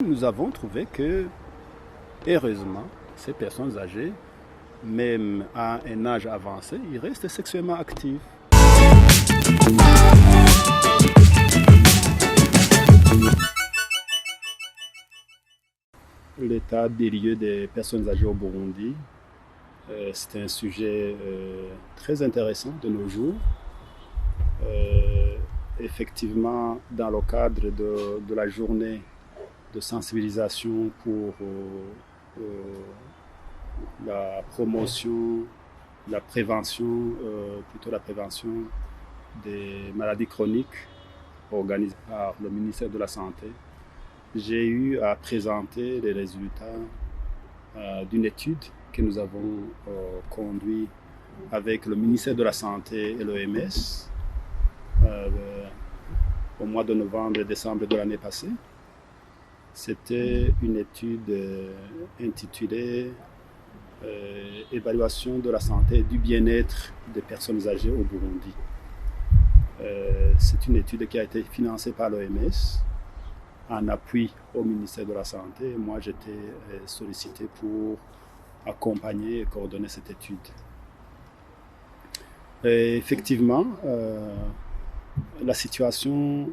Nous avons trouvé que, heureusement, ces personnes âgées, même à un âge avancé, ils restent sexuellement actifs. L'état des lieux des personnes âgées au Burundi, c'est un sujet très intéressant de nos jours. Effectivement, dans le cadre de la journée de sensibilisation pour la promotion, la prévention, plutôt la prévention des maladies chroniques organisées par le ministère de la Santé, j'ai eu à présenter les résultats d'une étude que nous avons conduite avec le ministère de la Santé et l'OMS au mois de novembre et décembre de l'année passée. C'était une étude intitulée Évaluation de la santé et du bien-être des personnes âgées au Burundi. C'est une étude qui a été financée par l'OMS en appui au ministère de la Santé. Moi, j'étais sollicité pour accompagner et coordonner cette étude. Et effectivement, la situation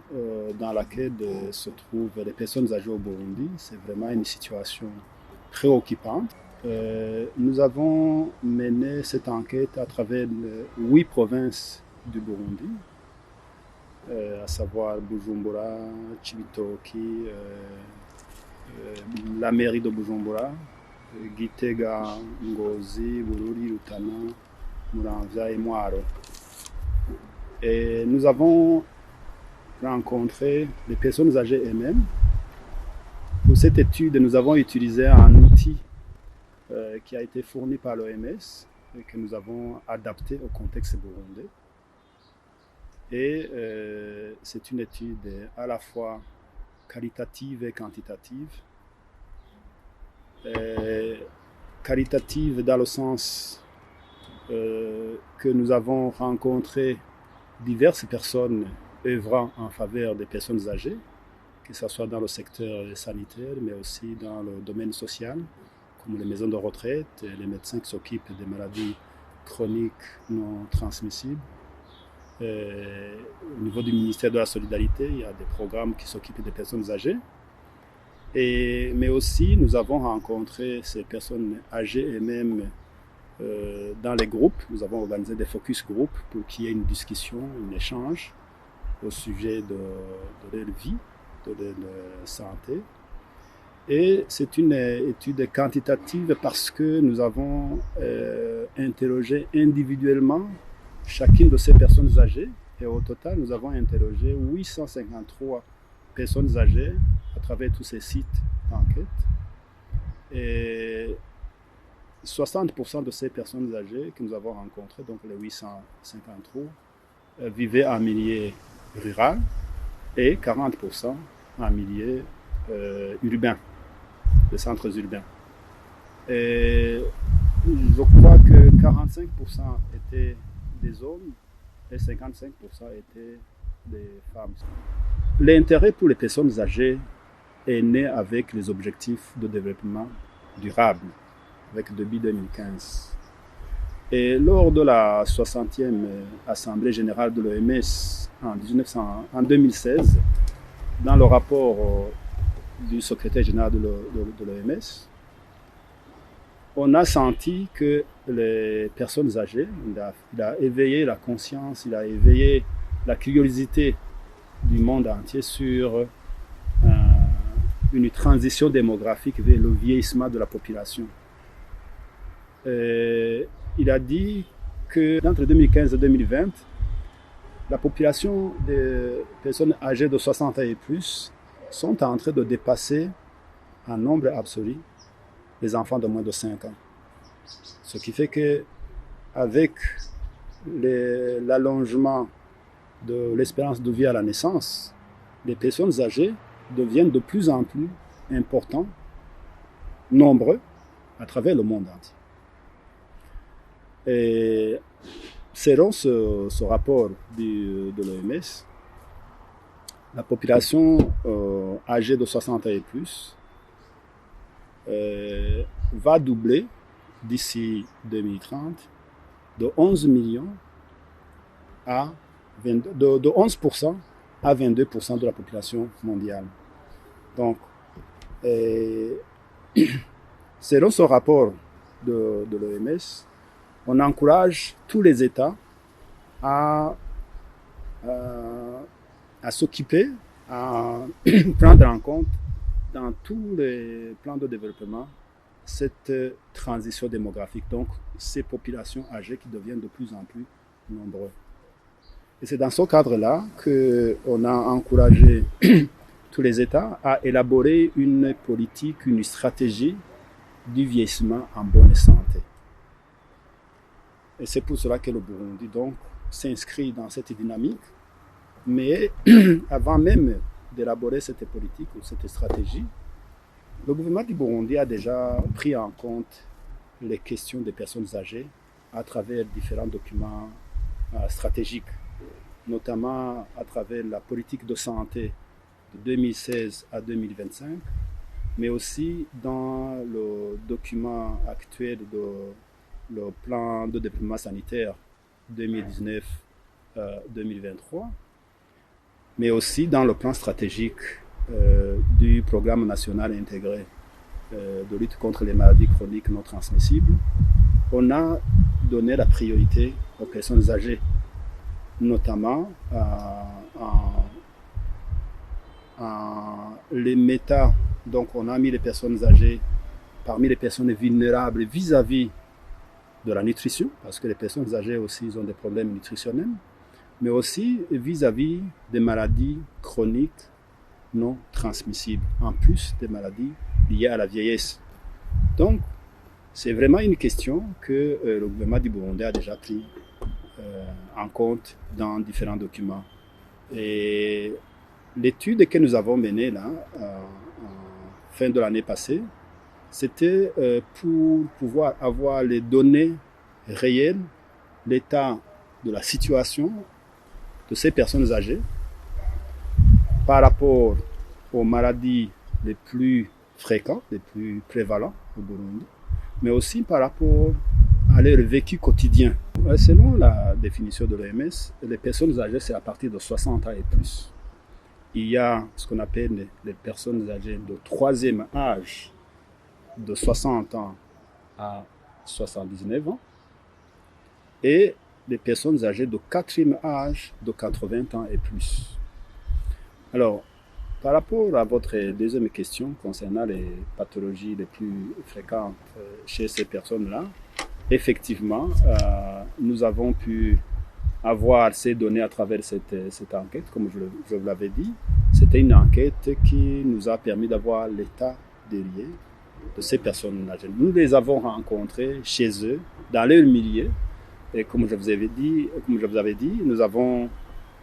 dans laquelle se trouvent les personnes âgées au Burundi, c'est vraiment une situation préoccupante. Nous avons mené cette enquête à travers 8 provinces du Burundi, à savoir Bujumbura, Cibitoke, la mairie de Bujumbura, Gitega, Ngozi, Bururi, Rutana, Muramvya et Mwaro. Et nous avons rencontré les personnes âgées elles-mêmes. Pour cette étude, nous avons utilisé un outil qui a été fourni par l'OMS et que nous avons adapté au contexte burundais. Et c'est une étude à la fois qualitative et quantitative. Qualitative dans le sens que nous avons rencontré diverses personnes œuvrant en faveur des personnes âgées, que ce soit dans le secteur sanitaire, mais aussi dans le domaine social, comme les maisons de retraite, les médecins qui s'occupent des maladies chroniques non transmissibles. Au niveau du ministère de la Solidarité, il y a des programmes qui s'occupent des personnes âgées. Mais aussi, nous avons rencontré ces personnes âgées et même dans les groupes. Nous avons organisé des focus group pour qu'il y ait une discussion, un échange au sujet de leur vie, de leur santé. Et c'est une étude quantitative parce que nous avons interrogé individuellement chacune de ces personnes âgées. Et au total, nous avons interrogé 853 personnes âgées à travers tous ces sites d'enquête. Et 60% de ces personnes âgées que nous avons rencontrées, donc les 853, vivaient en milieu rural et 40% en milieu urbain, les centres urbains. Et je crois que 45% étaient des hommes et 55% étaient des femmes. L'intérêt pour les personnes âgées est né avec les objectifs de développement durable, avec depuis 2015. Et lors de la 60e Assemblée générale de l'OMS en 2016, dans le rapport du secrétaire général de l'OMS, on a senti que les personnes âgées, il a éveillé la conscience, il a éveillé la curiosité du monde entier sur une transition démographique vers le vieillissement de la population. Il a dit que entre 2015 et 2020, la population des personnes âgées de 60 ans et plus sont en train de dépasser en nombre absolu les enfants de moins de 5 ans. Ce qui fait qu'avec l'allongement de l'espérance de vie à la naissance, les personnes âgées deviennent de plus en plus importants, nombreux, à travers le monde entier. Et selon ce rapport de l'OMS, la population âgée de 60 ans et plus va doubler d'ici 2030 de 11 millions à 22, de 11% à 22% de la population mondiale. Donc, selon ce rapport de l'OMS, on encourage tous les États à s'occuper, à prendre en compte dans tous les plans de développement cette transition démographique, donc ces populations âgées qui deviennent de plus en plus nombreuses. Et c'est dans ce cadre-là qu'on a encouragé tous les États à élaborer une politique, une stratégie du vieillissement en bonne santé. Et c'est pour cela que le Burundi donc s'inscrit dans cette dynamique. Mais avant même d'élaborer cette politique ou cette stratégie, le gouvernement du Burundi a déjà pris en compte les questions des personnes âgées à travers différents documents stratégiques, notamment à travers la politique de santé de 2016 à 2025, mais aussi dans le document actuel le plan de développement sanitaire 2019-2023, mais aussi dans le plan stratégique du programme national intégré de lutte contre les maladies chroniques non transmissibles. On a donné la priorité aux personnes âgées, notamment en les mettant, donc on a mis les personnes âgées parmi les personnes vulnérables vis-à-vis de la nutrition, parce que les personnes âgées aussi ils ont des problèmes nutritionnels, mais aussi vis-à-vis des maladies chroniques non transmissibles, en plus des maladies liées à la vieillesse. Donc, c'est vraiment une question que le gouvernement du Burundi a déjà pris en compte dans différents documents. Et l'étude que nous avons menée là, en fin de l'année passée, c'était pour pouvoir avoir les données réelles, l'état de la situation de ces personnes âgées par rapport aux maladies les plus fréquentes, les plus prévalentes au Burundi, mais aussi par rapport à leur vécu quotidien. Selon la définition de l'OMS, les personnes âgées, c'est à partir de 60 ans et plus. Il y a ce qu'on appelle les personnes âgées de troisième âge, de 60 ans à 79 ans, et les personnes âgées de quatrième âge, de 80 ans et plus. Alors, par rapport à votre deuxième question concernant les pathologies les plus fréquentes chez ces personnes-là, effectivement, nous avons pu avoir ces données à travers cette enquête, comme je vous l'avais dit. C'était une enquête qui nous a permis d'avoir l'état des lieux de ces personnes âgées. Nous les avons rencontrées chez eux, dans leur milieu, et comme je vous avais dit, nous avons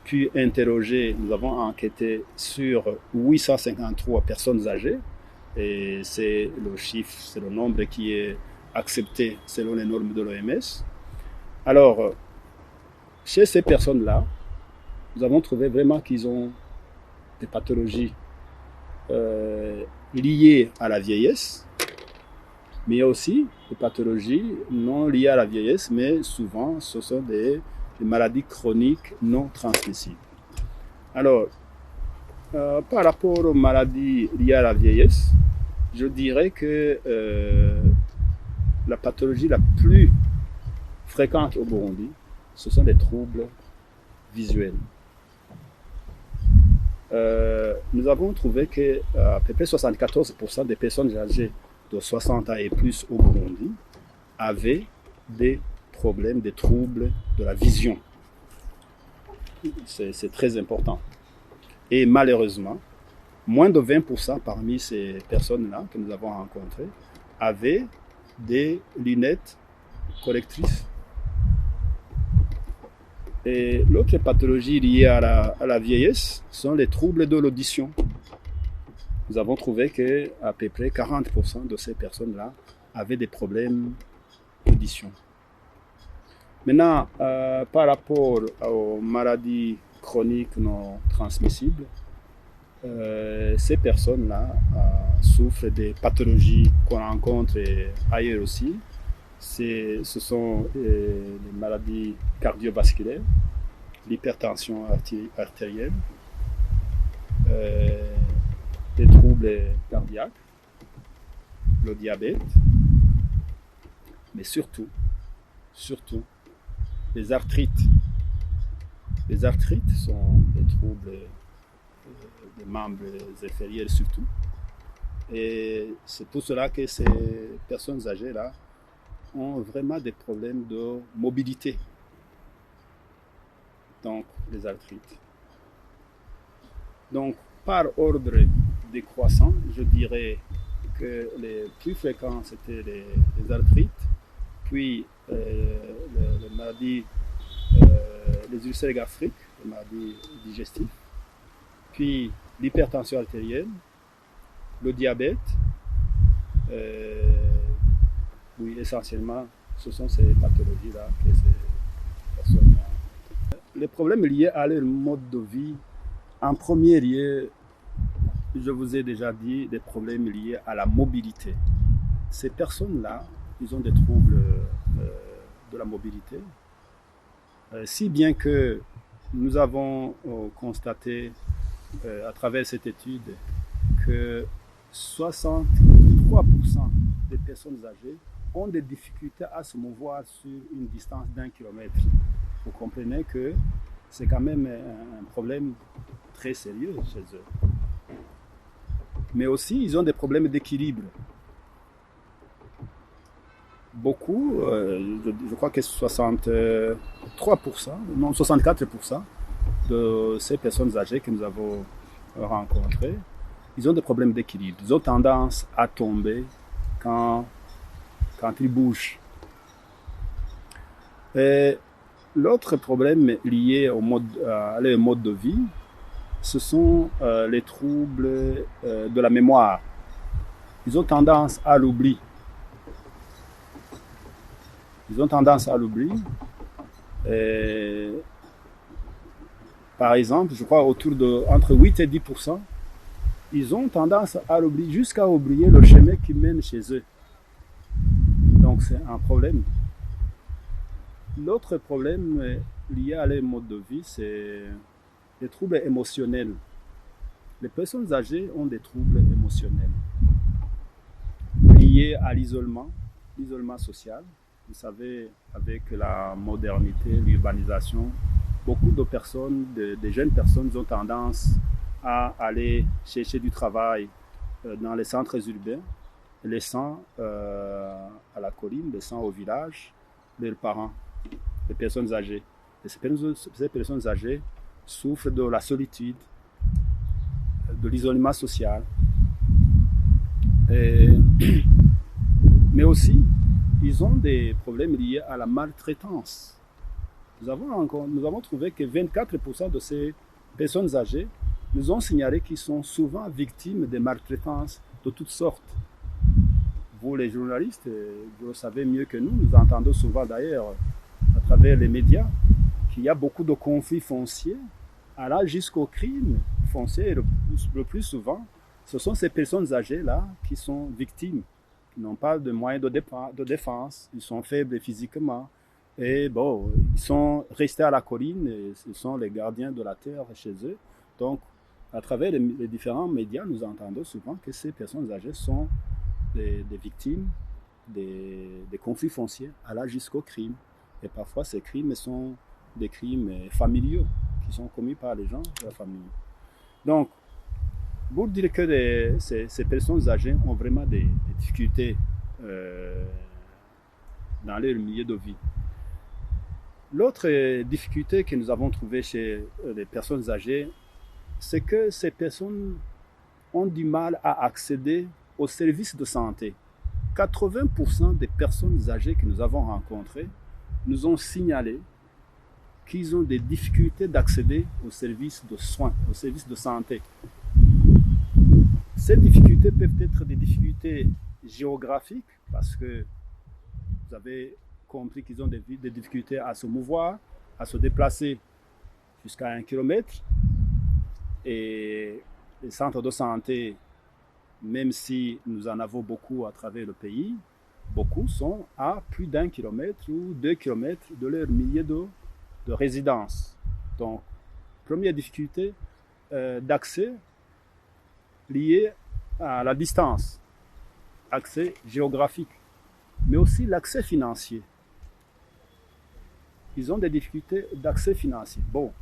pu interroger, nous avons enquêté sur 853 personnes âgées, et c'est le chiffre, c'est le nombre qui est accepté selon les normes de l'OMS. Alors, chez ces personnes-là, nous avons trouvé vraiment qu'ils ont des pathologies liées à la vieillesse, mais il y a aussi des pathologies non liées à la vieillesse, mais souvent ce sont des maladies chroniques non transmissibles. Alors, par rapport aux maladies liées à la vieillesse, je dirais que la pathologie la plus fréquente au Burundi, ce sont les troubles visuels. Nous avons trouvé qu'à peu près 74% des personnes âgées de 60 ans et plus au Burundi avaient des problèmes, des troubles de la vision. C'est très important. Et malheureusement, moins de 20% parmi ces personnes-là que nous avons rencontrées avaient des lunettes correctrices. Et l'autre pathologie liée à la vieillesse sont les troubles de l'audition. Nous avons trouvé qu'à peu près 40% de ces personnes-là avaient des problèmes d'audition. Maintenant, par rapport aux maladies chroniques non transmissibles, ces personnes-là souffrent des pathologies qu'on rencontre ailleurs aussi. Ce sont les maladies cardiovasculaires, l'hypertension artérielle, les troubles cardiaques, le diabète, mais surtout, les arthrites. Les arthrites sont des troubles des membres inférieurs surtout. Et c'est pour cela que ces personnes âgées-là ont vraiment des problèmes de mobilité. Donc, les arthrites. Donc, par ordre décroissant, je dirais que les plus fréquents, c'était les arthrites, puis les maladies, les ulcères gastriques, les maladies digestives, puis l'hypertension artérielle, le diabète. Oui, essentiellement, ce sont ces pathologies-là que ces personnes ont. Les problèmes liés à leur mode de vie, en premier lieu, je vous ai déjà dit, des problèmes liés à la mobilité. Ces personnes-là, ils ont des troubles de la mobilité, si bien que nous avons constaté à travers cette étude que 63% des personnes âgées ont des difficultés à se mouvoir sur une distance d'1 kilomètre. Vous comprenez que c'est quand même un problème très sérieux chez eux. Mais aussi, ils ont des problèmes d'équilibre. Beaucoup, je crois que 63%, non 64% de ces personnes âgées que nous avons rencontrées, ils ont des problèmes d'équilibre. Ils ont tendance à tomber quand ils bougent. Et l'autre problème lié à leur mode de vie, ce sont les troubles de la mémoire. Ils ont tendance à l'oubli. Par exemple, je crois autour de entre 8 et 10%, ils ont tendance à l'oublier jusqu'à oublier le chemin qui mène chez eux. Donc c'est un problème. L'autre problème lié à leur mode de vie, c'est les troubles émotionnels. Les personnes âgées ont des troubles émotionnels liés à l'isolement social. Vous savez, avec la modernité, l'urbanisation, beaucoup de personnes, des jeunes personnes ont tendance à aller chercher du travail dans les centres urbains, laissant à la colline, laissant au village leurs parents, les personnes âgées. Et ces personnes âgées souffrent de la solitude, de l'isolement social. Mais aussi, ils ont des problèmes liés à la maltraitance. Nous avons trouvé que 24% de ces personnes âgées nous ont signalé qu'ils sont souvent victimes de maltraitances de toutes sortes. Vous, les journalistes, vous le savez mieux que nous, nous entendons souvent d'ailleurs à travers les médias qu'il y a beaucoup de conflits fonciers allant jusqu'au crime foncier. Et le plus souvent, ce sont ces personnes âgées-là qui sont victimes, qui n'ont pas de moyens de défense, ils sont faibles physiquement. Et bon, ils sont restés à la colline, et ce sont les gardiens de la terre chez eux. Donc, à travers les différents médias, nous entendons souvent que ces personnes âgées sont des victimes des conflits fonciers, allant jusqu'au crime. Et parfois, ces crimes sont des crimes familiaux qui sont commis par les gens de la famille. Donc, pour dire que ces personnes âgées ont vraiment des difficultés dans leur milieu de vie. L'autre difficulté que nous avons trouvée chez les personnes âgées, c'est que ces personnes ont du mal à accéder aux services de santé. 80% des personnes âgées que nous avons rencontrées nous ont signalé qu'ils ont des difficultés d'accéder aux services de soins, aux services de santé. Ces difficultés peuvent être des difficultés géographiques, parce que vous avez compris qu'ils ont des difficultés à se mouvoir, à se déplacer jusqu'à 1 kilomètre. Et les centres de santé, même si nous en avons beaucoup à travers le pays, beaucoup sont à plus d'1 kilomètre ou 2 kilomètres de leur milieu de résidence. Donc, première difficulté d'accès liée à la distance, accès géographique, mais aussi l'accès financier. Ils ont des difficultés d'accès financier. Bon,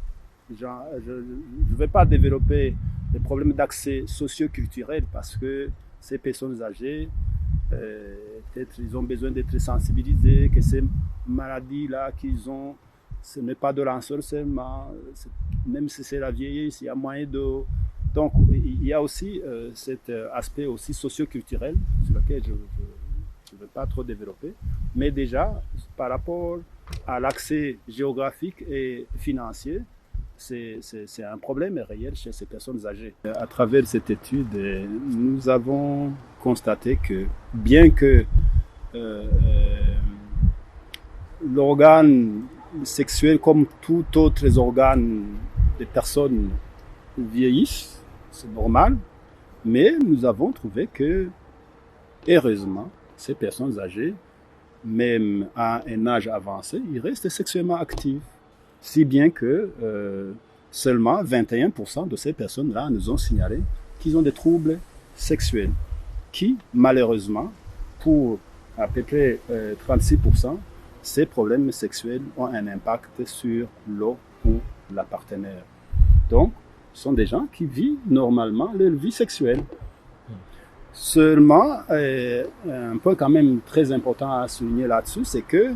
je ne vais pas développer les problèmes d'accès socio-culturel parce que ces personnes âgées, peut-être ils ont besoin d'être sensibilisés, que ces maladies-là qu'ils ont, ce n'est pas de l'ensorcellement, même si c'est la vieillesse, il y a moyen de... Donc, il y a aussi cet aspect aussi socio-culturel sur lequel je ne vais pas trop développer. Mais déjà, par rapport à l'accès géographique et financier, c'est un problème réel chez ces personnes âgées. À travers cette étude, nous avons constaté que bien que l'organe sexuel, comme tout autre organe des personnes vieillissent, c'est normal, mais nous avons trouvé que, heureusement, ces personnes âgées, même à un âge avancé, ils restent sexuellement actifs. Si bien que seulement 21% de ces personnes-là nous ont signalé qu'ils ont des troubles sexuels, qui, malheureusement, pour à peu près 36%, ces problèmes sexuels ont un impact sur l'autre ou la partenaire. Donc, ce sont des gens qui vivent normalement leur vie sexuelle. Seulement, un point quand même très important à souligner là-dessus, c'est que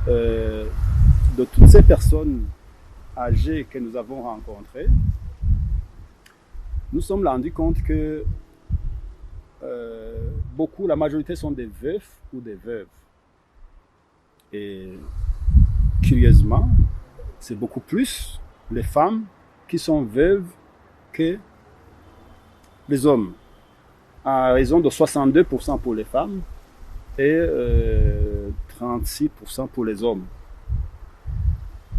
de toutes ces personnes âgées que nous avons rencontrées, nous sommes rendus compte que beaucoup, la majorité sont des veufs ou des veuves. Et curieusement, c'est beaucoup plus les femmes qui sont veuves que les hommes, à raison de 62% pour les femmes et 36% pour les hommes.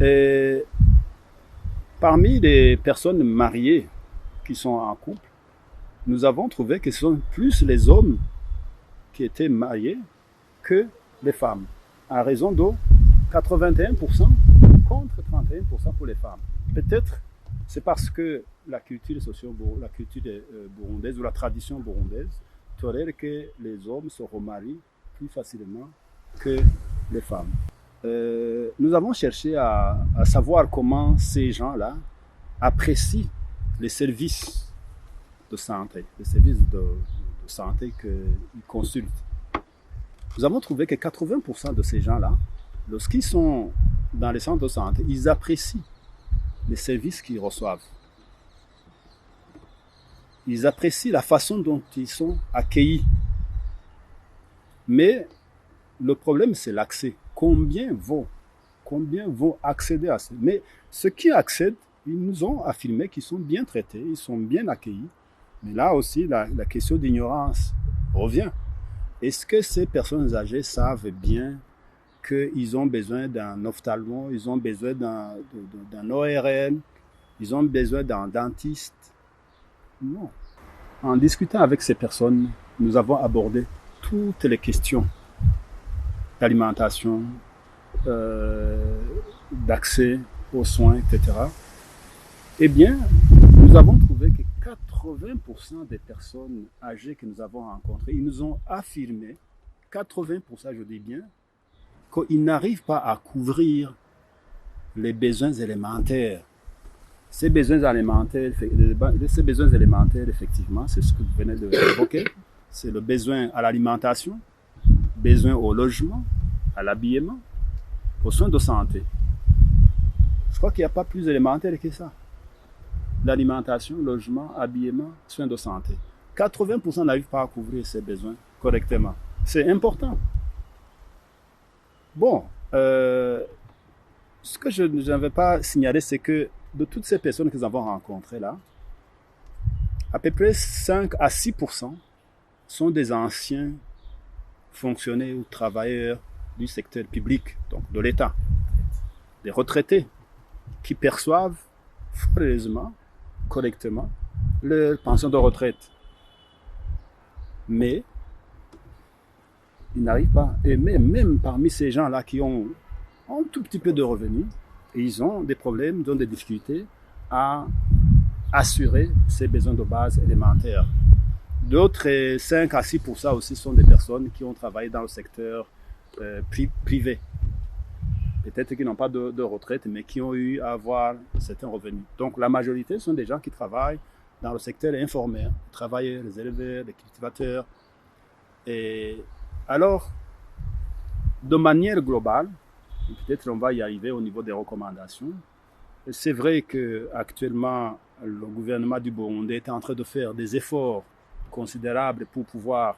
Et parmi les personnes mariées qui sont en couple, nous avons trouvé que ce sont plus les hommes qui étaient mariés que les femmes, à raison de 81% contre 31% pour les femmes. Peut-être c'est parce que la culture burundaise ou la tradition burundaise tolère que les hommes se remarient plus facilement que les femmes. Nous avons cherché à savoir comment ces gens-là apprécient les services de santé, les services de santé qu'ils consultent. Nous avons trouvé que 80% de ces gens-là, lorsqu'ils sont dans les centres de santé, ils apprécient les services qu'ils reçoivent. Ils apprécient la façon dont ils sont accueillis. Mais le problème, c'est l'accès. Combien vont accéder à ça? Mais ceux qui accèdent, ils nous ont affirmé qu'ils sont bien traités, ils sont bien accueillis. Mais là aussi, la question d'ignorance revient. Est-ce que ces personnes âgées savent bien qu'ils ont besoin d'un ophtalmo, ils ont besoin d'un ORL, ils ont besoin d'un dentiste? Non. En discutant avec ces personnes, nous avons abordé toutes les questions d'alimentation, d'accès aux soins, etc. Eh bien, nous avons trouvé que 80% des personnes âgées que nous avons rencontrées, ils nous ont affirmé, 80%, je dis bien, qu'ils n'arrivent pas à couvrir les besoins élémentaires. Ces besoins élémentaires, effectivement, c'est ce que vous venez d'évoquer. C'est le besoin à l'alimentation, besoin au logement, à l'habillement, aux soins de santé. Je crois qu'il n'y a pas plus élémentaire que ça. L'alimentation, logement, habillement, soins de santé. 80% n'arrivent pas à couvrir ces besoins correctement. C'est important. Bon, ce que je n'avais pas signalé, c'est que de toutes ces personnes que nous avons rencontrées là, à peu près 5 à 6% sont des anciens fonctionnaires ou travailleurs du secteur public, donc de l'État, des retraités qui perçoivent fréquemment, correctement, leur pension de retraite. Mais ils n'arrivent pas. Et même parmi ces gens-là qui ont un tout petit peu de revenus, ils ont des problèmes, ils ont des difficultés à assurer ces besoins de base élémentaires. D'autres 5 à 6% aussi sont des personnes qui ont travaillé dans le secteur privé. Peut-être qu'ils n'ont pas de retraite, mais qui ont eu à avoir certains revenus. Donc la majorité sont des gens qui travaillent dans le secteur informel, les travailleurs, les éleveurs, les cultivateurs. Et alors, de manière globale, peut-être on va y arriver au niveau des recommandations. C'est vrai qu'actuellement, le gouvernement du Burundi est en train de faire des efforts considérables pour pouvoir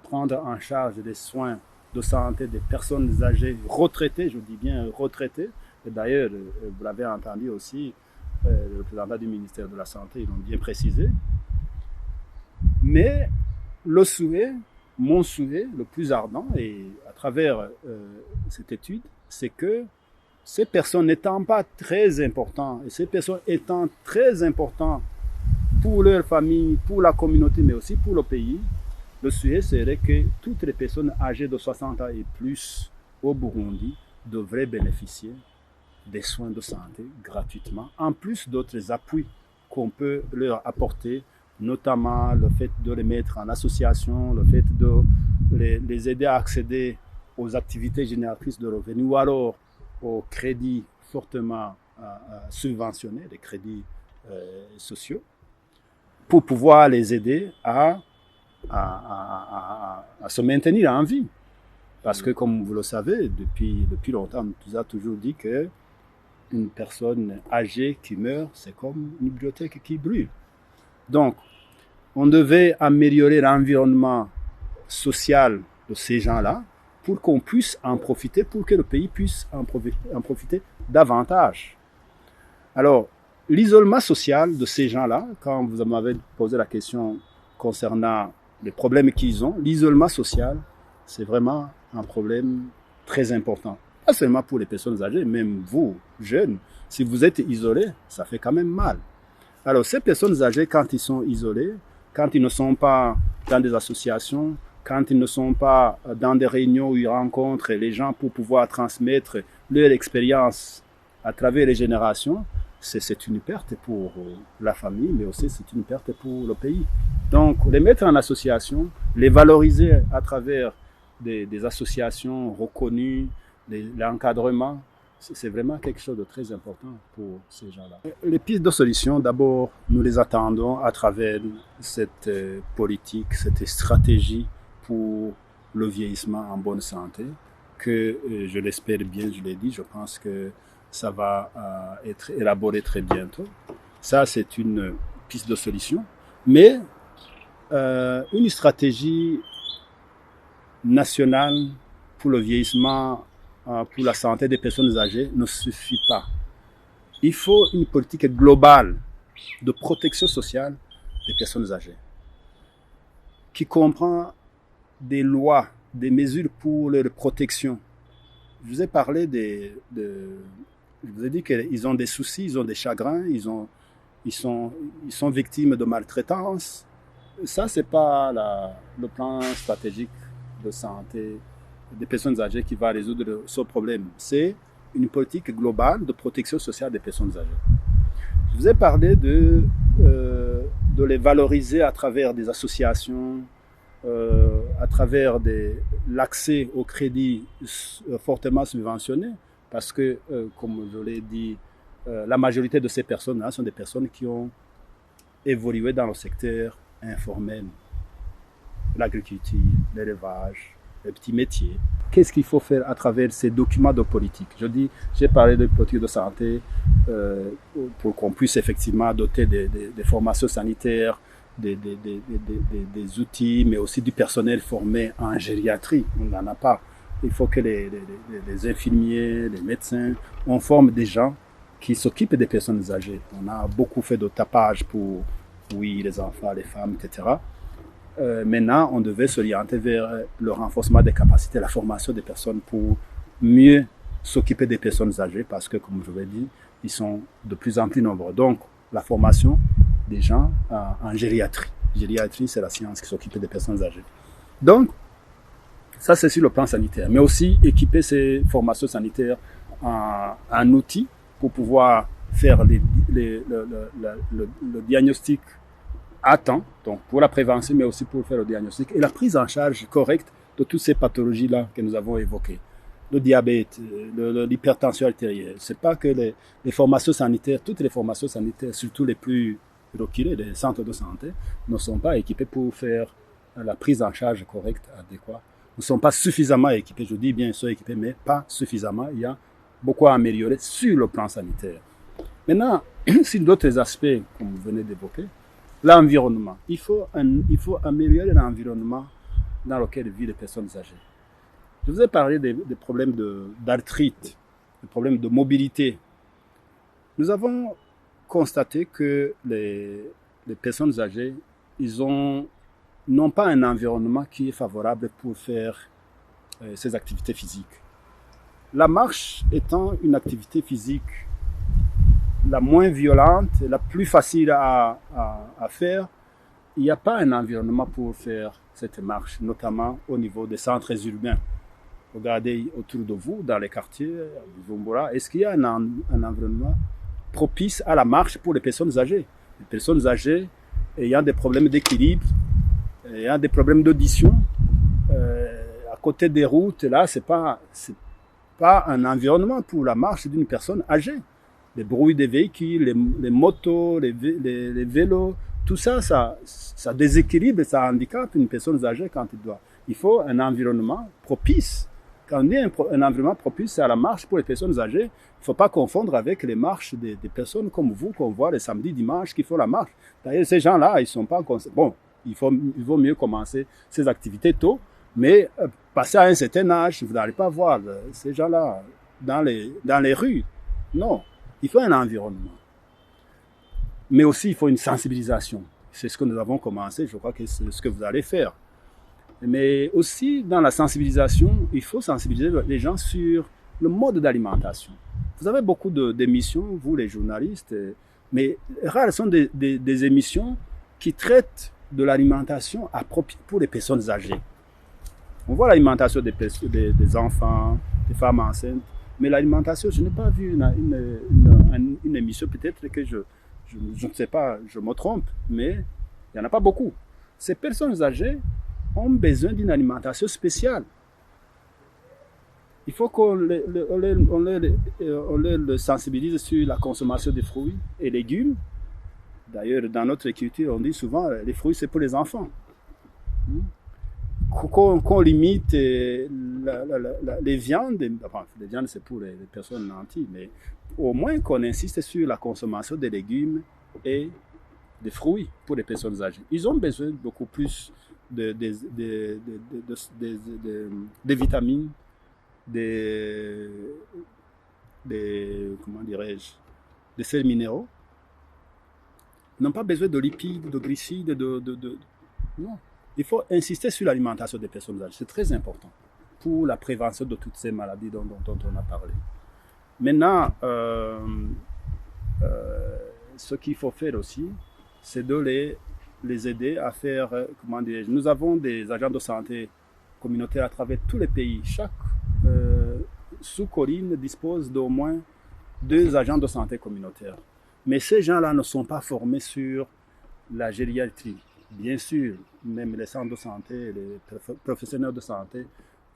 prendre en charge des soins de santé des personnes âgées retraitées, je dis bien retraitées. Et d'ailleurs, vous l'avez entendu aussi, le représentant du ministère de la Santé, ils l'ont bien précisé. Mais le souhait, mon souhait le plus ardent, et à travers cette étude, c'est que ces personnes n'étant pas très importantes, et ces personnes étant très importantes pour leur famille, pour la communauté, mais aussi pour le pays, le souhait serait que toutes les personnes âgées de 60 ans et plus au Burundi devraient bénéficier des soins de santé gratuitement, en plus d'autres appuis qu'on peut leur apporter, notamment le fait de les mettre en association, le fait de les aider à accéder aux activités génératrices de revenus ou alors aux crédits fortement subventionnés, les crédits sociaux, pour pouvoir les aider à se maintenir en vie. Parce que, comme vous le savez, depuis longtemps, on nous a toujours dit que une personne âgée qui meurt, c'est comme une bibliothèque qui brûle. Donc, on devait améliorer l'environnement social de ces gens-là pour qu'on puisse en profiter, pour que le pays puisse en profiter davantage. Alors, l'isolement social de ces gens-là, quand vous m'avez posé la question concernant les problèmes qu'ils ont, l'isolement social, c'est vraiment un problème très important. Pas seulement pour les personnes âgées, même vous, jeunes, si vous êtes isolés, ça fait quand même mal. Alors, ces personnes âgées, quand ils sont isolés, quand ils ne sont pas dans des associations, quand ils ne sont pas dans des réunions où ils rencontrent les gens pour pouvoir transmettre leur expérience à travers les générations, c'est une perte pour la famille, mais aussi c'est une perte pour le pays. Donc, les mettre en association, les valoriser à travers des associations reconnues, l'encadrement, c'est vraiment quelque chose de très important pour ces gens-là. Les pistes de solutions, d'abord, nous les attendons à travers cette politique, cette stratégie pour le vieillissement en bonne santé, que je l'espère bien, je l'ai dit, je pense que ça va être élaboré très bientôt. Ça, c'est une piste de solution. Mais une stratégie nationale pour le vieillissement, pour la santé des personnes âgées ne suffit pas. Il faut une politique globale de protection sociale des personnes âgées qui comprend des lois, des mesures pour leur protection. Je vous ai parlé je vous ai dit qu'ils ont des soucis, ils ont des chagrins, ils sont victimes de maltraitance. Ça, c'est pas le plan stratégique de santé des personnes âgées qui va résoudre ce problème. C'est une politique globale de protection sociale des personnes âgées. Je vous ai parlé de les valoriser à travers des associations, à travers l'accès au crédit fortement subventionné, parce que, comme je l'ai dit, la majorité de ces personnes-là sont des personnes qui ont évolué dans le secteur informel, l'agriculture, l'élevage, les petits métiers. Qu'est-ce qu'il faut faire à travers ces documents de politique? J'ai parlé de politique de santé pour qu'on puisse effectivement doter des formations sanitaires, des outils, mais aussi du personnel formé en gériatrie. On n'en a pas. Il faut que les infirmiers, les médecins, on forme des gens qui s'occupent des personnes âgées. On a beaucoup fait de tapage pour, oui, les enfants, les femmes, etc. Maintenant, on devait s'orienter vers le renforcement des capacités, la formation des personnes pour mieux s'occuper des personnes âgées parce que, comme je l'ai dit, ils sont de plus en plus nombreux. Donc, la formation des gens en gériatrie. Gériatrie, c'est la science qui s'occupe des personnes âgées. Donc, ça c'est sur le plan sanitaire, mais aussi équiper ces formations sanitaires en outils pour pouvoir faire le diagnostic à temps, donc pour la prévention, mais aussi pour faire le diagnostic et la prise en charge correcte de toutes ces pathologies-là que nous avons évoquées. Le diabète, l'hypertension artérielle. C'est pas que les formations sanitaires, toutes les formations sanitaires, surtout les plus reculées, les centres de santé, ne sont pas équipés pour faire la prise en charge correcte, adéquate. Ne sont pas suffisamment équipés. Je dis bien, ils sont équipés, mais pas suffisamment. Il y a beaucoup à améliorer sur le plan sanitaire. Maintenant, sur d'autres aspects, comme vous venez d'évoquer, l'environnement. Il faut améliorer l'environnement dans lequel vivent les personnes âgées. Je vous ai parlé des problèmes d'arthrite, des problèmes de mobilité. Nous avons constaté que les personnes âgées, n'ont pas un environnement qui est favorable pour faire ces activités physiques. La marche étant une activité physique la moins violente, la plus facile à faire, il n'y a pas un environnement pour faire cette marche, notamment au niveau des centres urbains. Regardez autour de vous, dans les quartiers, à Bujumbura, est-ce qu'il y a un environnement propice à la marche pour les personnes âgées? Les personnes âgées ayant des problèmes d'équilibre, ayant des problèmes d'audition, à côté des routes, là, c'est pas un environnement pour la marche d'une personne âgée. Les bruits des véhicules, les motos, les vélos, tout ça, ça déséquilibre, ça handicape une personne âgée quand il doit. Il faut un environnement propice. Quand on dit un environnement propice à la marche pour les personnes âgées, il ne faut pas confondre avec les marches des personnes comme vous qu'on voit les samedis, dimanches qui font la marche. D'ailleurs, ces gens-là, ils ne sont pas... Bon, il vaut mieux commencer ces activités tôt, mais passer à un certain âge, vous n'allez pas voir ces gens-là dans les rues. Non. Il faut un environnement. Mais aussi, il faut une sensibilisation. C'est ce que nous avons commencé, je crois que c'est ce que vous allez faire. Mais aussi, dans la sensibilisation, il faut sensibiliser les gens sur le mode d'alimentation. Vous avez beaucoup d'émissions, vous les journalistes, mais rares sont des émissions qui traitent de l'alimentation appropriée pour les personnes âgées. On voit l'alimentation des enfants, des femmes enceintes, mais l'alimentation, je n'ai pas vu une émission, peut-être que je ne sais pas, je me trompe, mais il n'y en a pas beaucoup. Ces personnes âgées ont besoin d'une alimentation spéciale. Il faut qu'on les sensibilise sur la consommation des fruits et légumes. D'ailleurs, dans notre culture, on dit souvent les fruits, c'est pour les enfants. Qu'on limite les viandes, enfin, les viandes c'est pour les personnes nanties, mais au moins qu'on insiste sur la consommation des légumes et des fruits pour les personnes âgées. Ils ont besoin beaucoup plus de vitamines, comment dirais-je, des sels minéraux. Ils n'ont pas besoin de lipides, de glucides, non. Il faut insister sur l'alimentation des personnes âgées. C'est très important pour la prévention de toutes ces maladies dont on a parlé. Maintenant, ce qu'il faut faire aussi, c'est de les aider à faire, comment dirais-je, nous avons des agents de santé communautaires à travers tous les pays. Chaque sous-colline dispose d'au moins 2 agents de santé communautaires. Mais ces gens-là ne sont pas formés sur la gériatrie. Bien sûr, même les centres de santé, les professionnels de santé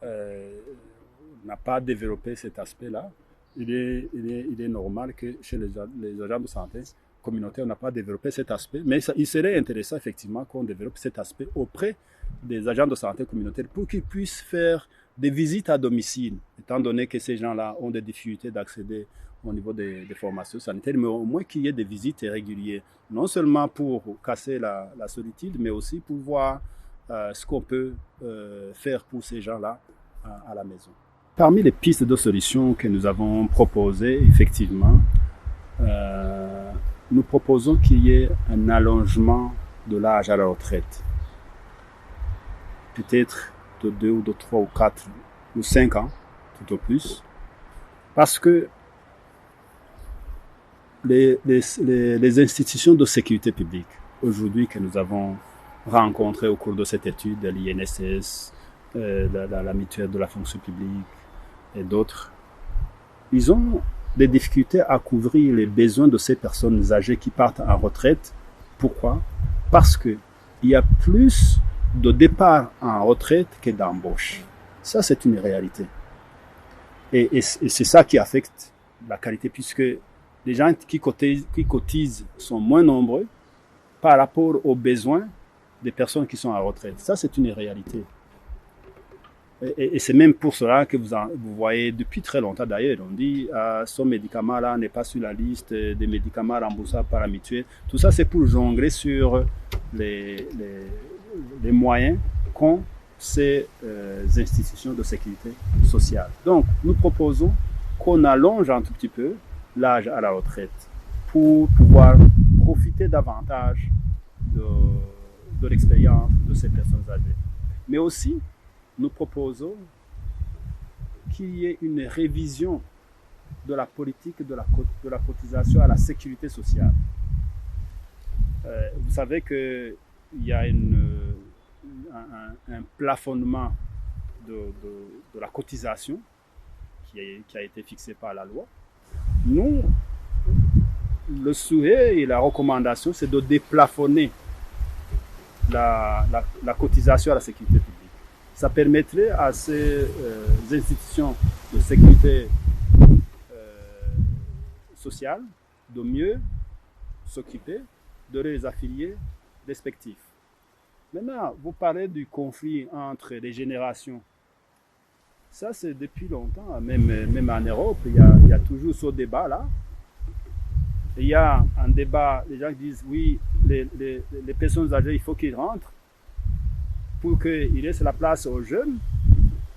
n'ont pas développé cet aspect-là. Il est normal que chez les agents de santé communautaires, on n'a pas développé cet aspect. Mais il serait intéressant effectivement qu'on développe cet aspect auprès des agents de santé communautaires pour qu'ils puissent faire des visites à domicile, étant donné que ces gens-là ont des difficultés d'accéder au niveau des formations sanitaires, mais au moins qu'il y ait des visites régulières, non seulement pour casser la solitude, mais aussi pour voir ce qu'on peut faire pour ces gens-là à la maison. Parmi les pistes de solutions que nous avons proposées, effectivement, nous proposons qu'il y ait un allongement de l'âge à la retraite. Peut-être de 2 ou de 3 ou 4 ou 5 ans, tout au plus. Parce que les institutions de sécurité publique, aujourd'hui que nous avons rencontrées au cours de cette étude, de l'INSS, la mutuelle de la fonction publique et d'autres, ils ont des difficultés à couvrir les besoins de ces personnes âgées qui partent en retraite. Pourquoi? Parce qu'il y a plus de départs en retraite que d'embauches. Ça, c'est une réalité. Et c'est ça qui affecte la qualité, puisque les gens qui cotisent sont moins nombreux par rapport aux besoins des personnes qui sont en retraite. Ça, c'est une réalité. Et c'est même pour cela que vous voyez depuis très longtemps d'ailleurs, on dit ce médicament-là n'est pas sur la liste des médicaments remboursables par la mutuelle. Tout ça, c'est pour jongler sur les moyens qu'ont ces institutions de sécurité sociale. Donc, nous proposons qu'on allonge un tout petit peu l'âge à la retraite pour pouvoir profiter davantage de l'expérience de ces personnes âgées. Mais aussi, nous proposons qu'il y ait une révision de la politique de la cotisation à la sécurité sociale. Vous savez qu'il y a un plafonnement de la cotisation qui a été fixé par la loi. Nous, le souhait et la recommandation, c'est de déplafonner la cotisation à la sécurité publique. Ça permettrait à ces institutions de sécurité sociale de mieux s'occuper de leurs affiliés respectifs. Maintenant, vous parlez du conflit entre les générations. Ça, c'est depuis longtemps, même en Europe, il y a toujours ce débat-là. Il y a un débat, les gens disent, oui, les personnes âgées, il faut qu'ils rentrent pour qu'il laisse la place aux jeunes.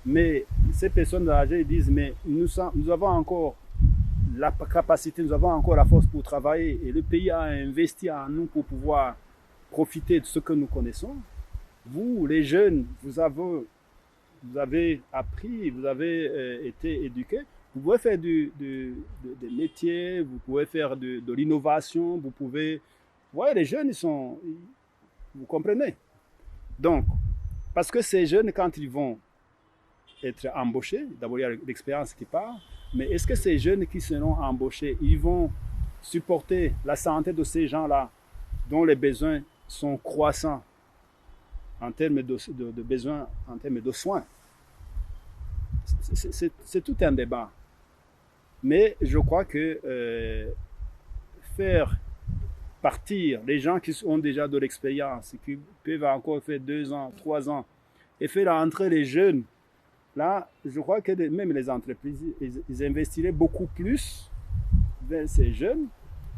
Mais ces personnes âgées disent, mais nous avons encore la capacité, nous avons encore la force pour travailler et le pays a investi en nous pour pouvoir profiter de ce que nous connaissons. Vous, les jeunes, vous avez appris, vous avez été éduqués. Vous pouvez faire des métiers, vous pouvez faire de l'innovation, vous pouvez... Ouais, les jeunes, vous comprenez. Donc, parce que ces jeunes, quand ils vont être embauchés, d'abord il y a l'expérience qui part, mais est-ce que ces jeunes qui seront embauchés, ils vont supporter la santé de ces gens-là dont les besoins sont croissants en termes de besoins, en termes de soins? C'est tout un débat. Mais je crois que faire partir les gens qui ont déjà de l'expérience, qui peuvent encore faire 2 ans, 3 ans, et faire entrer les jeunes, là, je crois que même les entreprises, ils investiraient beaucoup plus vers ces jeunes,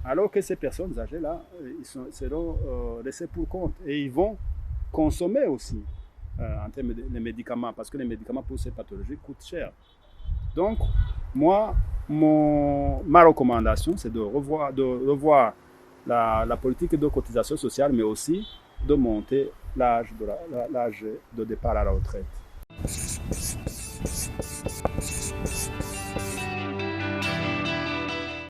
alors que ces personnes âgées-là, ils seront laissés pour compte. Et ils vont consommer aussi en termes de médicaments, parce que les médicaments pour ces pathologies coûtent cher. Donc, moi, ma recommandation, c'est de revoir la politique de cotisation sociale, mais aussi de monter l'âge de départ à la retraite.